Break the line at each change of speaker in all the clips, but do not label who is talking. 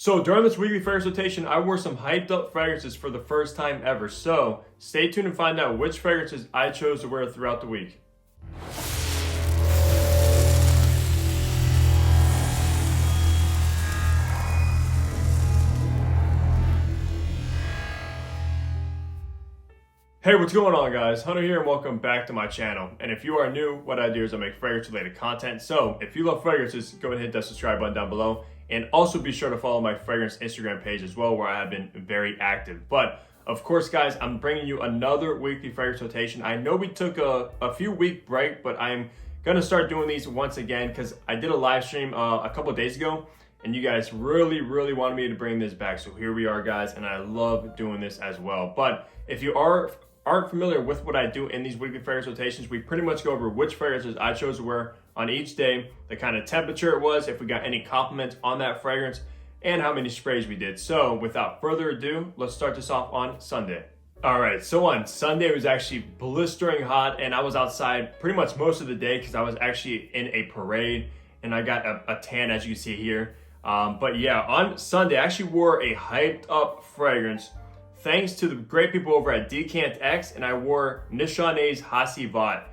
So during this weekly fragrance rotation, I wore some hyped up fragrances for the first time ever. So stay tuned and find out which fragrances I chose to wear throughout the week. Hey, what's going on guys? Hunter here and welcome back to my channel. And if you are new, what I do is I make fragrance related content. So if you love fragrances, go ahead and hit that subscribe button down below. And also be sure to follow my fragrance Instagram page as well, where I have been very active. But of course, guys, I'm bringing you another weekly fragrance rotation. I know we took a few week break, but I'm gonna start doing these once again because I did a live stream a couple days ago and you guys really wanted me to bring this back. So here we are, guys, and I love doing this as well. But if you aren't familiar with what I do in these weekly fragrance rotations, we pretty much go over which fragrances I chose to wear on each day, the kind of temperature it was, if we got any compliments on that fragrance, and how many sprays we did. So without further ado, let's start this off on Sunday. All right, so on Sunday it was actually blistering hot and I was outside pretty much most of the day because I was actually in a parade and I got a tan, as you can see here. But yeah, on Sunday I actually wore a hyped up fragrance thanks to the great people over at Decantex, and I wore Nishane Hacivat,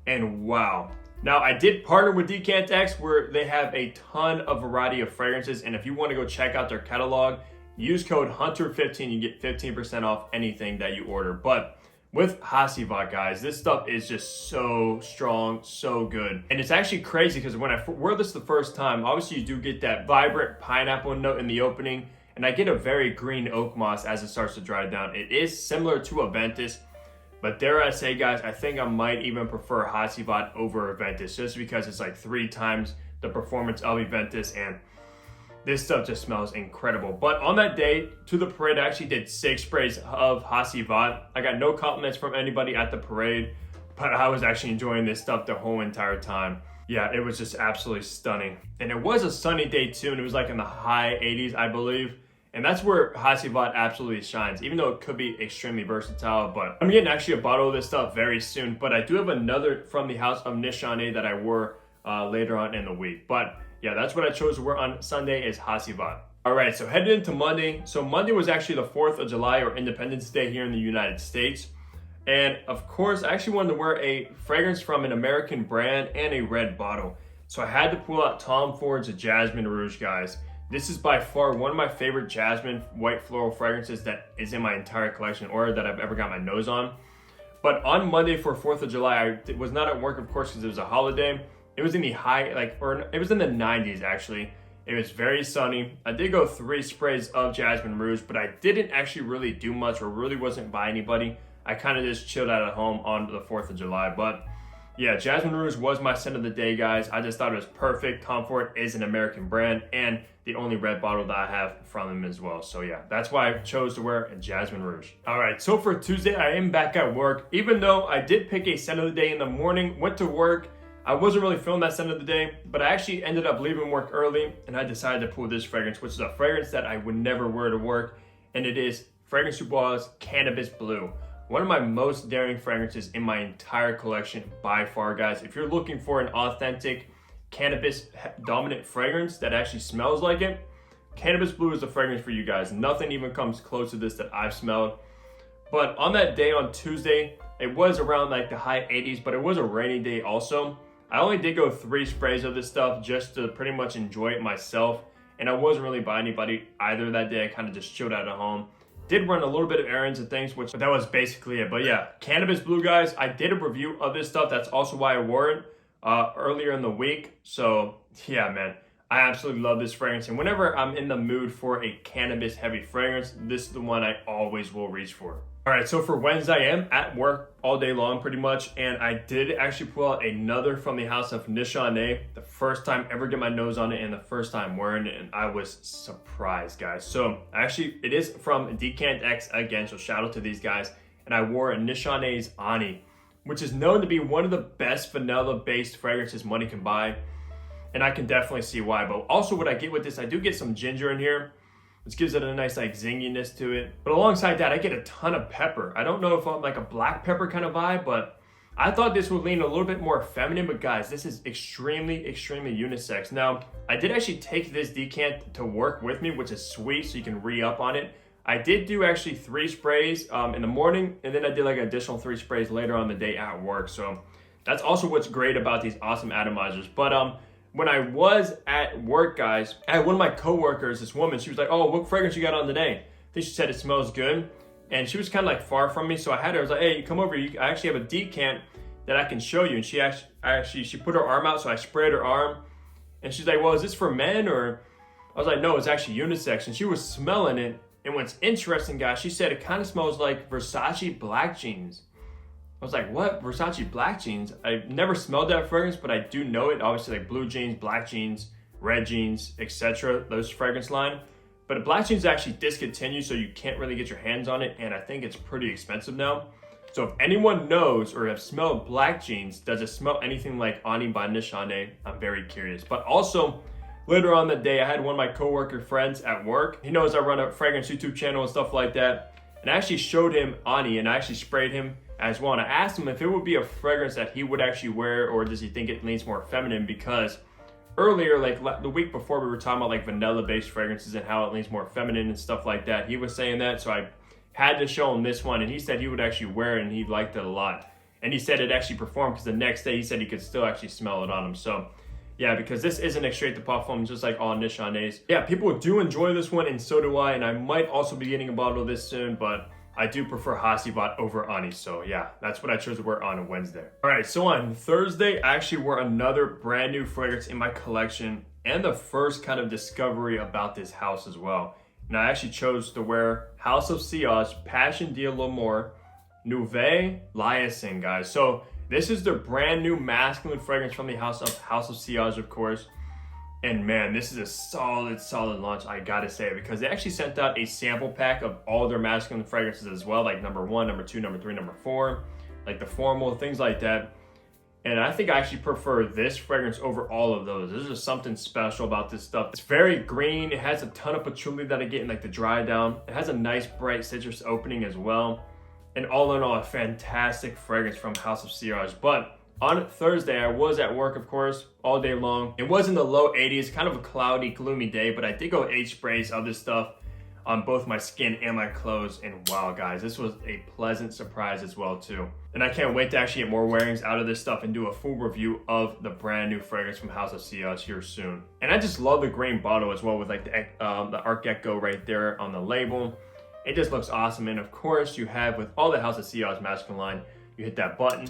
and wow. Now, I did partner with Decantex where they have a ton of variety of fragrances, and if you want to go check out their catalog, use code HUNTER15, you get 15% off anything that you order. But with Hacivat, guys, this stuff is just so strong, so good. And it's actually crazy because when I wore this the first time, obviously you do get that vibrant pineapple note in the opening, and I get a very green oak moss as it starts to dry down. It is similar to aventus, but dare I say, guys, I think I might even prefer Hacivat over aventus just because it's like 3 times the performance of aventus, and this stuff just smells incredible. But on that day, to the parade, I actually did 6 sprays of Hacivat. I got no compliments from anybody at the parade, but I was actually enjoying this stuff the whole entire time. Yeah, it was just absolutely stunning. And it was a sunny day too, and it was like in the high 80s, I believe. And that's where Hacivat absolutely shines, even though it could be extremely versatile. But I'm getting actually a bottle of this stuff very soon. But I do have another from the house of Nishane that I wore later on in the week. But yeah, that's what I chose to wear on Sunday is Hacivat. All right, so heading into Monday. So Monday was actually the 4th of July or Independence Day here in the United States. And of course, I actually wanted to wear a fragrance from an American brand and a red bottle. So I had to pull out Tom Ford's Jasmin Rouge, guys. This is by far one of my favorite Jasmin white floral fragrances that is in my entire collection or that I've ever got my nose on. But on Monday for 4th of July, I was not at work, of course, because it was a holiday. It was in the it was in the 90s actually. It was very sunny. I did go 3 sprays of Jasmin Rouge, but I didn't actually really do much or really wasn't by anybody. I kind of just chilled out at home on the 4th of July. But yeah, Jasmin Rouge was my scent of the day, guys. I just thought it was perfect. Tom Ford is an American brand and the only red bottle that I have from them as well. So yeah, that's why I chose to wear a Jasmin Rouge. All right, so for Tuesday, I am back at work. Even though I did pick a scent of the day in the morning, went to work, I wasn't really feeling that scent of the day, but I actually ended up leaving work early and I decided to pull this fragrance, which is a fragrance that I would never wear to work. And it is Fragrance Du Bois Cannabis Blue. One of my most daring fragrances in my entire collection by far, guys. If you're looking for an authentic cannabis dominant fragrance that actually smells like it, Cannabis Blue is the fragrance for you guys. Nothing even comes close to this that I've smelled. But on that day on Tuesday, it was around like the high 80s, but it was a rainy day also. I only did go 3 sprays of this stuff just to pretty much enjoy it myself. And I wasn't really by anybody either that day. I kind of just chilled out at home. Did run a little bit of errands and things, but that was basically it. But yeah, Cannabis Blue, guys, I did a review of this stuff. That's also why I wore it earlier in the week. So yeah, man, I absolutely love this fragrance. And whenever I'm in the mood for a cannabis heavy fragrance, this is the one I always will reach for. All right, so for Wednesday, I am at work all day long pretty much. And I did actually pull out another from the house of Nishane, the first time ever get my nose on it and the first time wearing it. And I was surprised, guys. So actually, it is from Decantex again. So shout out to these guys. And I wore a Nishane Ani, which is known to be one of the best vanilla-based fragrances money can buy. And I can definitely see why. But also what I get with this, I do get some ginger in here, which gives it a nice like zinginess to it. But alongside that, I get a ton of pepper. I don't know if I'm like a black pepper kind of vibe, but I thought this would lean a little bit more feminine, but guys, this is extremely, extremely unisex. Now, I did actually take this decant to work with me, which is sweet, so you can re-up on it. I did do actually 3 sprays in the morning, and then I did like an additional 3 sprays later on the day at work. So that's also what's great about these awesome atomizers. But when I was at work, guys, I had one of my coworkers, this woman, she was like, oh, what fragrance you got on today? I think she said it smells good. And she was kind of like far from me, so I was like, hey, come over. I actually have a decant that I can show you. And she put her arm out, so I sprayed her arm. And she's like, well, is this for men? Or I was like, no, it's actually unisex. And she was smelling it. And what's interesting, guys, she said it kind of smells like Versace black jeans. I was like, what? Versace black jeans? I've never smelled that fragrance, but I do know it. Obviously, like blue jeans, black jeans, red jeans, etc. Those fragrance line. But black jeans actually discontinued, so you can't really get your hands on it, and I think it's pretty expensive now. So if anyone knows or have smelled black jeans, does it smell anything like Ani by Nishane? I'm very curious. But also, later on the day, I had one of my coworker friends at work. He knows I run a fragrance YouTube channel and stuff like that. And I actually showed him Ani, and I actually sprayed him as well. And I asked him if it would be a fragrance that he would actually wear, or does he think it leans more feminine, because earlier, like the week before, we were talking about like vanilla-based fragrances and how it leans more feminine and stuff like that. He was saying that, so I had to show him this one, and he said he would actually wear it and he liked it a lot. And he said it actually performed, because the next day he said he could still actually smell it on him. So yeah, because this isn't a straight to pop foam, just like all Nishanes. Yeah, people do enjoy this one, and so do I. And I might also be getting a bottle of this soon, but I do prefer Hacivat over Ani. So yeah, that's what I chose to wear on a Wednesday. All right, so on Thursday, I actually wore another brand new fragrance in my collection, and the first kind of discovery about this house as well. And I actually chose to wear House of Sillage Passion de l'Amour Nouvelle Lyacine, guys. So this is the brand new masculine fragrance from the House of Sillage, of course. And man, this is a solid launch, I gotta say, because they actually sent out a sample pack of all their masculine fragrances as well, like number 1, number 2, number 3, number 4, like the formal, things like that. And I think I actually prefer this fragrance over all of those. There's just something special about this stuff. It's very green. It has a ton of patchouli that I get in like the dry down. It has a nice bright citrus opening as well. And all in all, a fantastic fragrance from House of Sillage. But on Thursday, I was at work, of course, all day long. It was in the low 80s, kind of a cloudy, gloomy day, but I did go 8 sprays of this stuff on both my skin and my clothes. And wow, guys, this was a pleasant surprise as well, too. And I can't wait to actually get more wearings out of this stuff and do a full review of the brand new fragrance from House of Sillage here soon. And I just love the green bottle as well, with like the Art Gecko right there on the label. It just looks awesome. And of course, you have, with all the House of Sillage masculine line, you hit that button.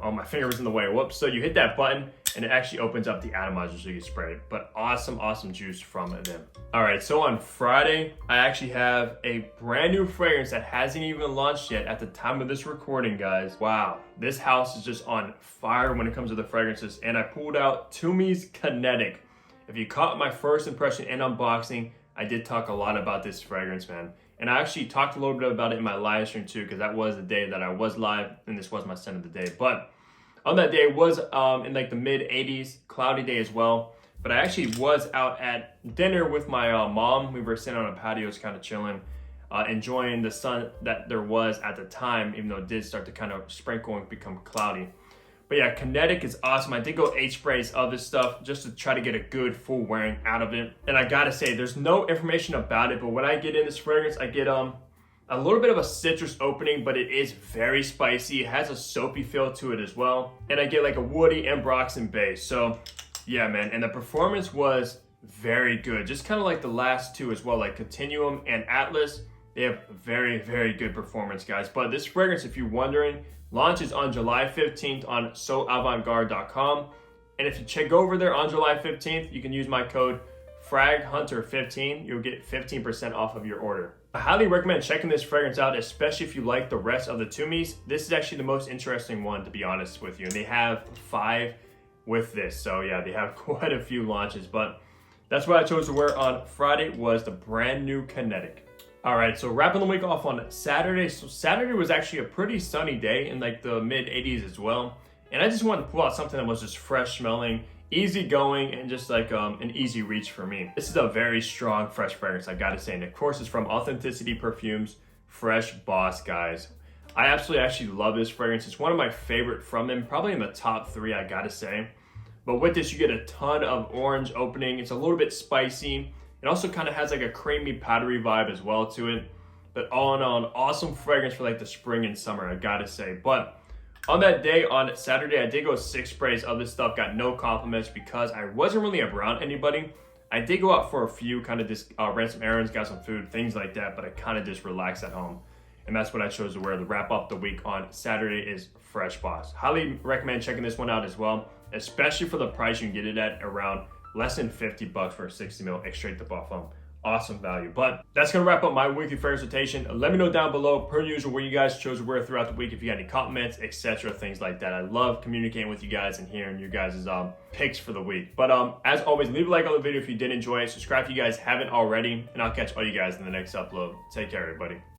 Oh, my finger was in the way. Whoops. So you hit that button and it actually opens up the atomizer so you can spray it. But awesome juice from them. All right, so on Friday, I actually have a brand new fragrance that hasn't even launched yet at the time of this recording, guys. Wow, this house is just on fire when it comes to the fragrances. And I pulled out Tumi Kinetic. If you caught my first impression and unboxing, I did talk a lot about this fragrance, man. And I actually talked a little bit about it in my live stream too, because that was the day that I was live, and this was my scent of the day. But on that day, it was in like the mid 80s, cloudy day as well. But I actually was out at dinner with my mom. We were sitting on a patio, kind of chilling, enjoying the sun that there was at the time, even though it did start to kind of sprinkle and become cloudy. But yeah, Kinetic is awesome. I did go 8 sprays of this stuff just to try to get a good full wearing out of it. And I gotta say, there's no information about it, but when I get in this fragrance, I get a little bit of a citrus opening, but it is very spicy. It has a soapy feel to it as well. And I get like a woody ambroxan base. So yeah, man. And the performance was very good. Just kind of like the last 2 as well, like Continuum and Atlas. They have very, very good performance, guys. But this fragrance, if you're wondering, launches on July 15th on soavantgarde.com. And if you go over there on July 15th, you can use my code FragHunter15. You'll get 15% off of your order. I highly recommend checking this fragrance out, especially if you like the rest of the Tumis. This is actually the most interesting one, to be honest with you. And they have 5 with this. So yeah, they have quite a few launches. But that's what I chose to wear on Friday, was the brand new Kinetic. All right, so wrapping the week off on Saturday. So Saturday was actually a pretty sunny day in like the mid 80s as well. And I just wanted to pull out something that was just fresh smelling, easy going, and just like an easy reach for me. This is a very strong, fresh fragrance, I gotta say. And of course, it's from Authenticity Perfumes, Fresh Boss, guys. I absolutely actually love this fragrance. It's one of my favorite from him, probably in the top 3, I gotta say. But with this, you get a ton of orange opening. It's a little bit spicy. It also kind of has like a creamy, powdery vibe as well to it. But all in all, an awesome fragrance for like the spring and summer, I gotta say. But on that day, on Saturday, I did go 6 sprays of this stuff. Got no compliments because I wasn't really around anybody. I did go out for a few, kind of just ran some errands, got some food, things like that. But I kind of just relaxed at home. And that's what I chose to wear to wrap up the week on Saturday is Fresh Boss. Highly recommend checking this one out as well, especially for the price. You can get it at around less than 50 bucks for a 60 ml straight to Buffalo. Awesome value. But that's gonna wrap up my weekly fragrance rotation. Let me know down below, per usual, what you guys chose to wear throughout the week. If you got any compliments, etc., things like that. I love communicating with you guys and hearing your guys' picks for the week. But as always, leave a like on the video if you did enjoy it. Subscribe if you guys haven't already, and I'll catch all you guys in the next upload. Take care, everybody.